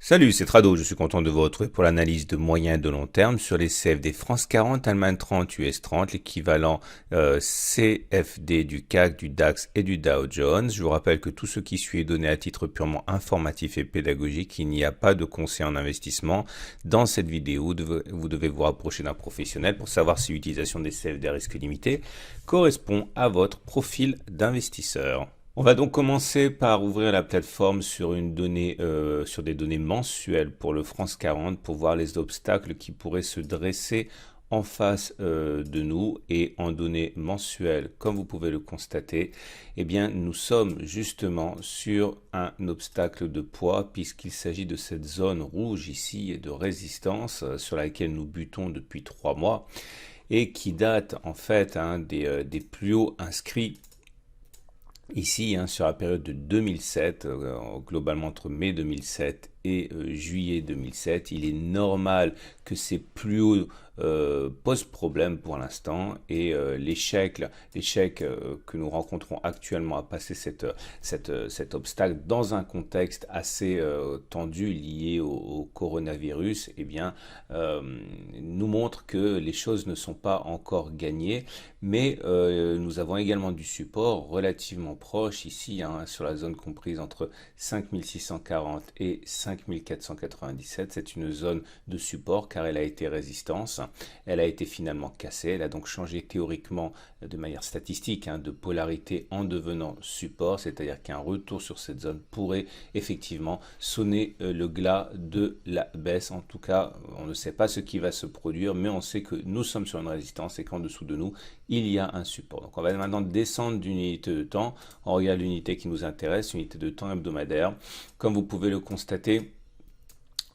Salut, c'est Trado, je suis content de vous retrouver pour l'analyse de moyen et de long terme sur les CFD France 40, Allemagne 30, US 30, l'équivalent CFD du CAC, du DAX et du Dow Jones. Je vous rappelle que tout ce qui suit est donné à titre purement informatif et pédagogique. Il n'y a pas de conseil en investissement. Dans cette vidéo, vous devez vous rapprocher d'un professionnel pour savoir si l'utilisation des CFD à risque limité correspond à votre profil d'investisseur. On va donc commencer par ouvrir la plateforme sur sur des données mensuelles pour le France 40 pour voir les obstacles qui pourraient se dresser en face de nous. Et en données mensuelles, comme vous pouvez le constater, eh bien, nous sommes justement sur un obstacle de poids puisqu'il s'agit de cette zone rouge ici et de résistance sur laquelle nous butons depuis 3 mois et qui date en fait des plus hauts inscrits ici, sur la période de 2007, globalement entre mai 2007 et juillet 2007, il est normal que ces plus hauts posent problème pour l'instant et l'échec que nous rencontrons actuellement à passer cet obstacle dans un contexte assez tendu lié au coronavirus, eh bien, nous montre que les choses ne sont pas encore gagnées, mais nous avons également du support relativement proche ici, sur la zone comprise entre 5640 et 5497. C'est une zone de support car elle a été résistance, elle a été finalement cassée, elle a donc changé théoriquement de manière statistique de polarité en devenant support, c'est-à-dire qu'un retour sur cette zone pourrait effectivement sonner le glas de la baisse. En tout cas, on ne sait pas ce qui va se produire, mais on sait que nous sommes sur une résistance et qu'en dessous de nous, il y a un support. Donc on va maintenant descendre d'une unité de temps. On regarde l'unité qui nous intéresse, l'unité de temps hebdomadaire. Comme vous pouvez le constater,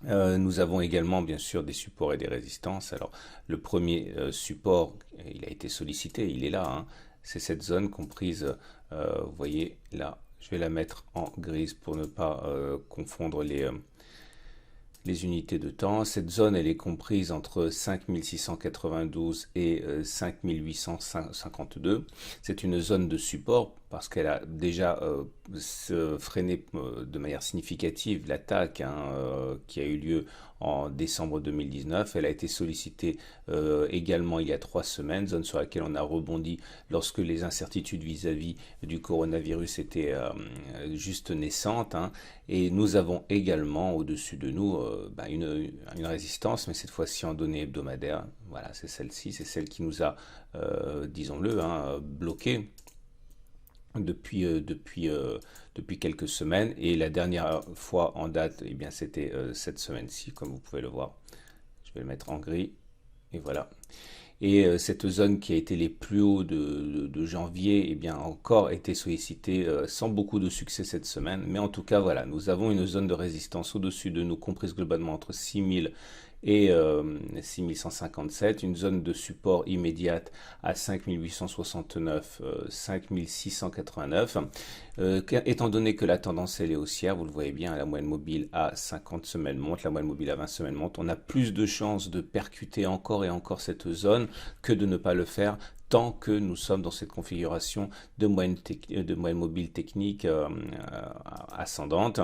nous avons également bien sûr des supports et des résistances. Alors le premier support, il a été sollicité, il est là, c'est cette zone comprise, vous voyez là, je vais la mettre en grise pour ne pas confondre les unités de temps. Cette zone, elle est comprise entre 5692 et 5852. C'est une zone de support parce qu'elle a déjà freiné de manière significative l'attaque qui a eu lieu en décembre 2019. Elle a été sollicitée également il y a 3 semaines, zone sur laquelle on a rebondi lorsque les incertitudes vis-à-vis du coronavirus étaient juste naissantes. Et nous avons également au-dessus de nous une résistance, mais cette fois-ci en données hebdomadaires. Voilà, c'est celle-ci, c'est celle qui nous a, disons-le, bloqué depuis quelques semaines, et la dernière fois en date, eh bien c'était cette semaine-ci, comme vous pouvez le voir. Je vais le mettre en gris, et voilà. Et cette zone qui a été les plus hauts de janvier, eh bien encore été sollicitée sans beaucoup de succès cette semaine. Mais en tout cas, voilà, nous avons une zone de résistance au-dessus de nous, comprise globalement entre 6000 et 6157, une zone de support immédiate à 5869, 5689. Étant donné que la tendance elle est haussière, vous le voyez bien, la moyenne mobile à 50 semaines monte, la moyenne mobile à 20 semaines monte, on a plus de chances de percuter encore et encore cette zone que de ne pas le faire tant que nous sommes dans cette configuration de moyenne mobile technique ascendante.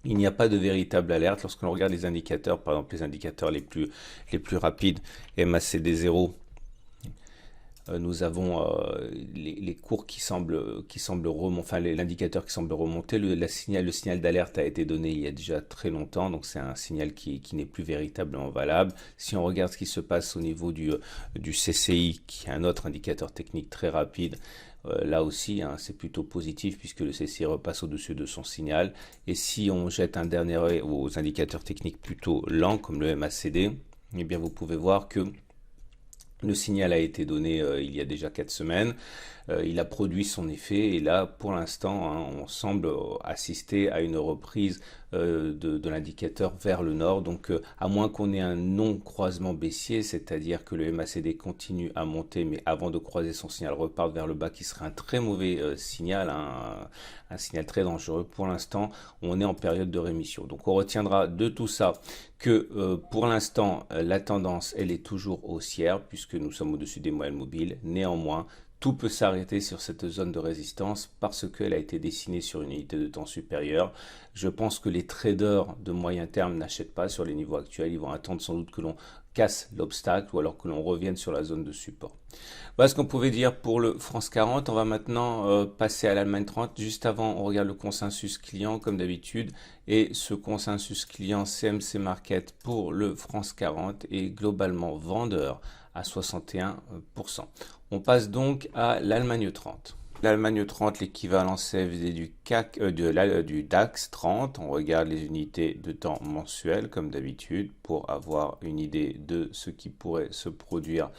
Il n'y a pas de véritable alerte lorsque l'on regarde les indicateurs, par exemple les indicateurs les plus rapides, MACD0. Nous avons les cours qui semblent remonter, enfin l'indicateur qui semble remonter. Le signal d'alerte a été donné il y a déjà très longtemps, donc c'est un signal qui n'est plus véritablement valable. Si on regarde ce qui se passe au niveau du CCI, qui est un autre indicateur technique très rapide, là aussi, c'est plutôt positif puisque le CCI repasse au-dessus de son signal. Et si on jette un dernier œil aux indicateurs techniques plutôt lents, comme le MACD, eh bien vous pouvez voir que le signal a été donné il y a déjà 4 semaines, il a produit son effet et là pour l'instant on semble assister à une reprise de l'indicateur vers le nord, donc à moins qu'on ait un non-croisement baissier, c'est-à-dire que le MACD continue à monter mais avant de croiser son signal repart vers le bas, qui serait un très mauvais signal, un signal très dangereux. Pour l'instant on est en période de rémission, donc on retiendra de tout ça que pour l'instant la tendance elle est toujours haussière puisque nous sommes au-dessus des moyennes mobiles. Néanmoins, tout peut s'arrêter sur cette zone de résistance parce qu'elle a été dessinée sur une unité de temps supérieure. Je pense que les traders de moyen terme n'achètent pas sur les niveaux actuels. Ils vont attendre sans doute que l'on casse l'obstacle ou alors que l'on revienne sur la zone de support. Voilà ce qu'on pouvait dire pour le France 40. On va maintenant passer à l'Allemagne 30. Juste avant, on regarde le consensus client comme d'habitude. Et ce consensus client CMC Market pour le France 40 est globalement vendeur à 61%. On passe donc à l'Allemagne 30. L'Allemagne 30, l'équivalent CFD du DAX 30. On regarde les unités de temps mensuelles comme d'habitude pour avoir une idée de ce qui pourrait se produire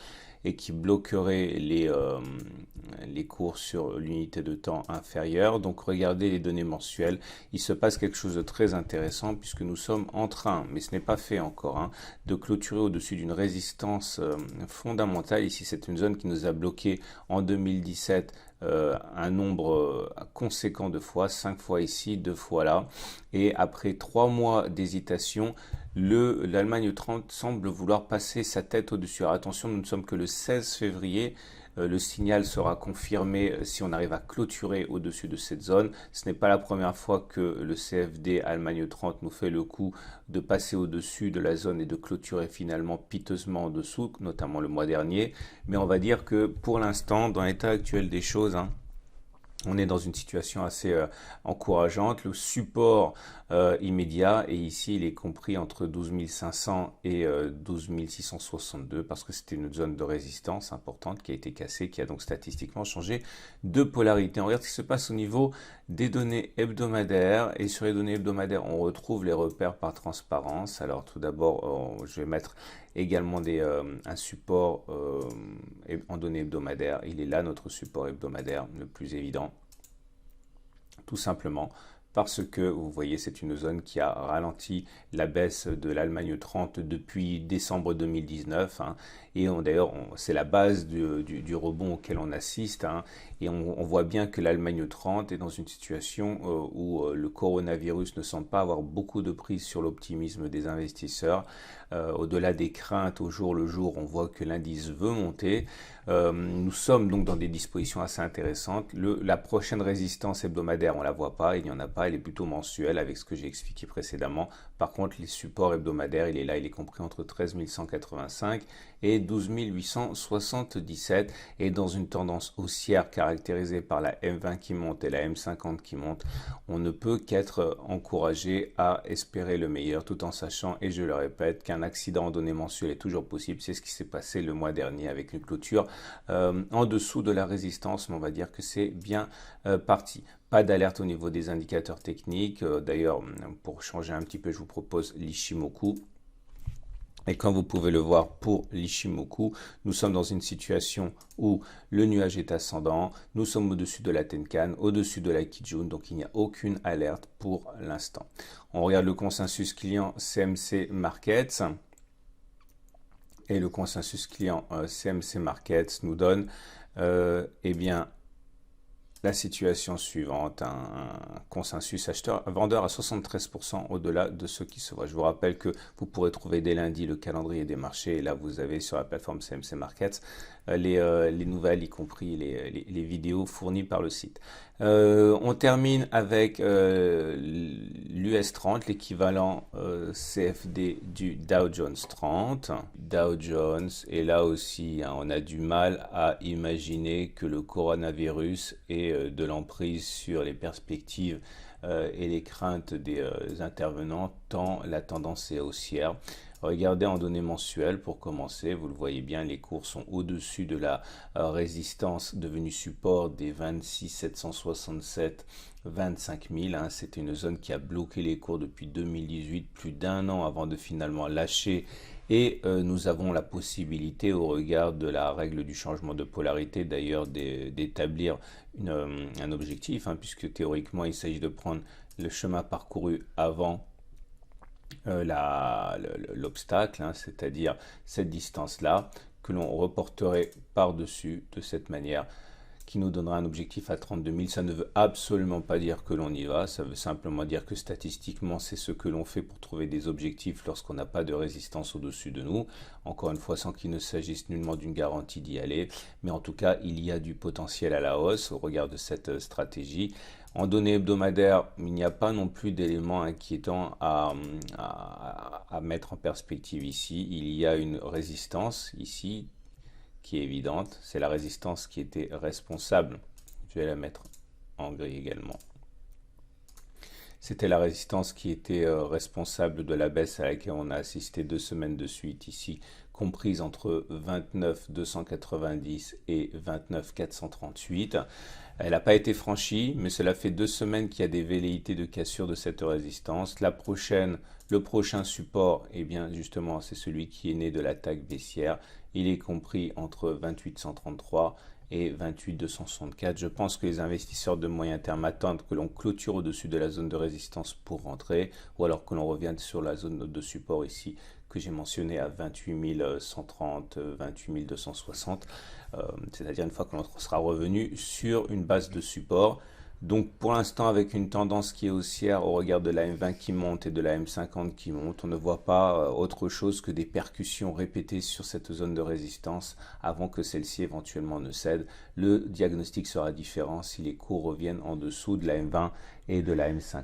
et qui bloquerait les cours sur l'unité de temps inférieure. Donc regardez les données mensuelles, il se passe quelque chose de très intéressant puisque nous sommes en train, mais ce n'est pas fait encore, de clôturer au-dessus d'une résistance fondamentale. Ici c'est une zone qui nous a bloqué en 2017 un nombre conséquent de fois, 5 fois ici, 2 fois là. Et après 3 mois d'hésitation, l'Allemagne 30 semble vouloir passer sa tête au-dessus. Alors attention, nous ne sommes que le 16 février. Le signal sera confirmé si on arrive à clôturer au-dessus de cette zone. Ce n'est pas la première fois que le CFD Allemagne 30 nous fait le coup de passer au-dessus de la zone et de clôturer finalement piteusement en dessous, notamment le mois dernier. Mais on va dire que pour l'instant, dans l'état actuel des choses, on est dans une situation assez encourageante. Le support immédiat, et ici il est compris entre 12 500 et 12 662 parce que c'était une zone de résistance importante qui a été cassée, qui a donc statistiquement changé de polarité. On regarde ce qui se passe au niveau des données hebdomadaires, et sur les données hebdomadaires on retrouve les repères par transparence. Alors tout d'abord je vais mettre également un support en données hebdomadaires. Il est là notre support hebdomadaire le plus évident, tout simplement parce que vous voyez c'est une zone qui a ralenti la baisse de l'Allemagne 30 depuis décembre 2019 et d'ailleurs c'est la base du rebond auquel on assiste et on voit bien que l'Allemagne 30 est dans une situation où le coronavirus ne semble pas avoir beaucoup de prise sur l'optimisme des investisseurs. Au-delà des craintes au jour le jour, on voit que l'indice veut monter. Nous sommes donc dans des dispositions assez intéressantes. La prochaine résistance hebdomadaire, on ne la voit pas, il n'y en a pas, elle est plutôt mensuelle avec ce que j'ai expliqué précédemment. Par contre, les supports hebdomadaires, il est là, il est compris entre 13 185 et 12 877 et dans une tendance haussière caractérisée par la M20 qui monte et la M50 qui monte, on ne peut qu'être encouragé à espérer le meilleur tout en sachant, et je le répète, qu'un accident en données mensuelles est toujours possible. C'est ce qui s'est passé le mois dernier avec une clôture en dessous de la résistance, mais on va dire que c'est bien parti. Pas d'alerte au niveau des indicateurs techniques. D'ailleurs, pour changer un petit peu, je vous propose l'Ichimoku. Et comme vous pouvez le voir pour l'Ichimoku, nous sommes dans une situation où le nuage est ascendant, nous sommes au-dessus de la Tenkan, au-dessus de la Kijun, donc il n'y a aucune alerte pour l'instant. On regarde le consensus client CMC Markets. Et le consensus client CMC Markets nous donne eh bien, la situation suivante, un consensus vendeur à 73% au-delà de ce qui se voit. Je vous rappelle que vous pourrez trouver dès lundi le calendrier des marchés, et là vous avez sur la plateforme CMC Markets les nouvelles, y compris les vidéos fournies par le site. On termine avec l'US 30, l'équivalent CFD du Dow Jones 30. Dow Jones, et là aussi, on a du mal à imaginer que le coronavirus ait de l'emprise sur les perspectives et les craintes des intervenants, tant la tendance est haussière. Regardez en données mensuelles pour commencer, vous le voyez bien, les cours sont au-dessus de la résistance devenue support des 26 767, 25 000. C'était une zone qui a bloqué les cours depuis 2018, plus d'un an avant de finalement lâcher. Et nous avons la possibilité, au regard de la règle du changement de polarité, d'ailleurs d'établir un objectif, puisque théoriquement il s'agit de prendre le chemin parcouru avant l'obstacle, c'est-à-dire cette distance-là, que l'on reporterait par-dessus de cette manière, qui nous donnera un objectif à 32 000. Ça ne veut absolument pas dire que l'on y va, ça veut simplement dire que statistiquement, c'est ce que l'on fait pour trouver des objectifs lorsqu'on n'a pas de résistance au-dessus de nous. Encore une fois, sans qu'il ne s'agisse nullement d'une garantie d'y aller, mais en tout cas, il y a du potentiel à la hausse au regard de cette stratégie. En données hebdomadaires, il n'y a pas non plus d'éléments inquiétants à mettre en perspective ici. Il y a une résistance ici qui est évidente. C'est la résistance qui était responsable. Je vais la mettre en gris également. C'était la résistance qui était responsable de la baisse à laquelle on a assisté 2 semaines de suite ici, comprise entre 29 290 et 29 438. Elle n'a pas été franchie, mais cela fait 2 semaines qu'il y a des velléités de cassure de cette résistance. Le prochain support, eh bien justement, c'est celui qui est né de l'attaque baissière. Il est compris entre 28 133 et 28 264. Je pense que les investisseurs de moyen terme attendent que l'on clôture au-dessus de la zone de résistance pour rentrer, ou alors que l'on revienne sur la zone de support ici que j'ai mentionné à 28 130, 28 260, c'est-à-dire une fois que l'on sera revenu sur une base de support. Donc pour l'instant, avec une tendance qui est haussière au regard de la M20 qui monte et de la M50 qui monte, on ne voit pas autre chose que des percussions répétées sur cette zone de résistance avant que celle-ci éventuellement ne cède. Le diagnostic sera différent si les cours reviennent en dessous de la M20 et de la M50.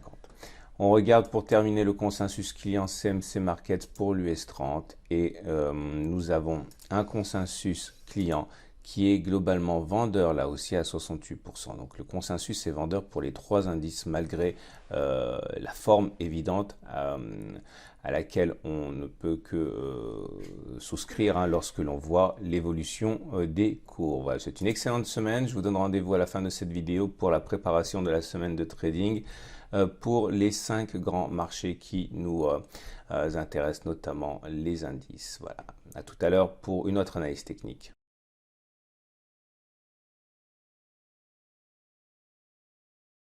On regarde pour terminer le consensus client CMC Markets pour l'US 30 et nous avons un consensus client qui est globalement vendeur là aussi à 68%. Donc le consensus est vendeur pour les 3 indices malgré la forme évidente à laquelle on ne peut que souscrire lorsque l'on voit l'évolution des cours. Voilà, c'est une excellente semaine. Je vous donne rendez-vous à la fin de cette vidéo pour la préparation de la semaine de trading pour les 5 grands marchés qui nous intéressent, notamment les indices. Voilà, à tout à l'heure pour une autre analyse technique.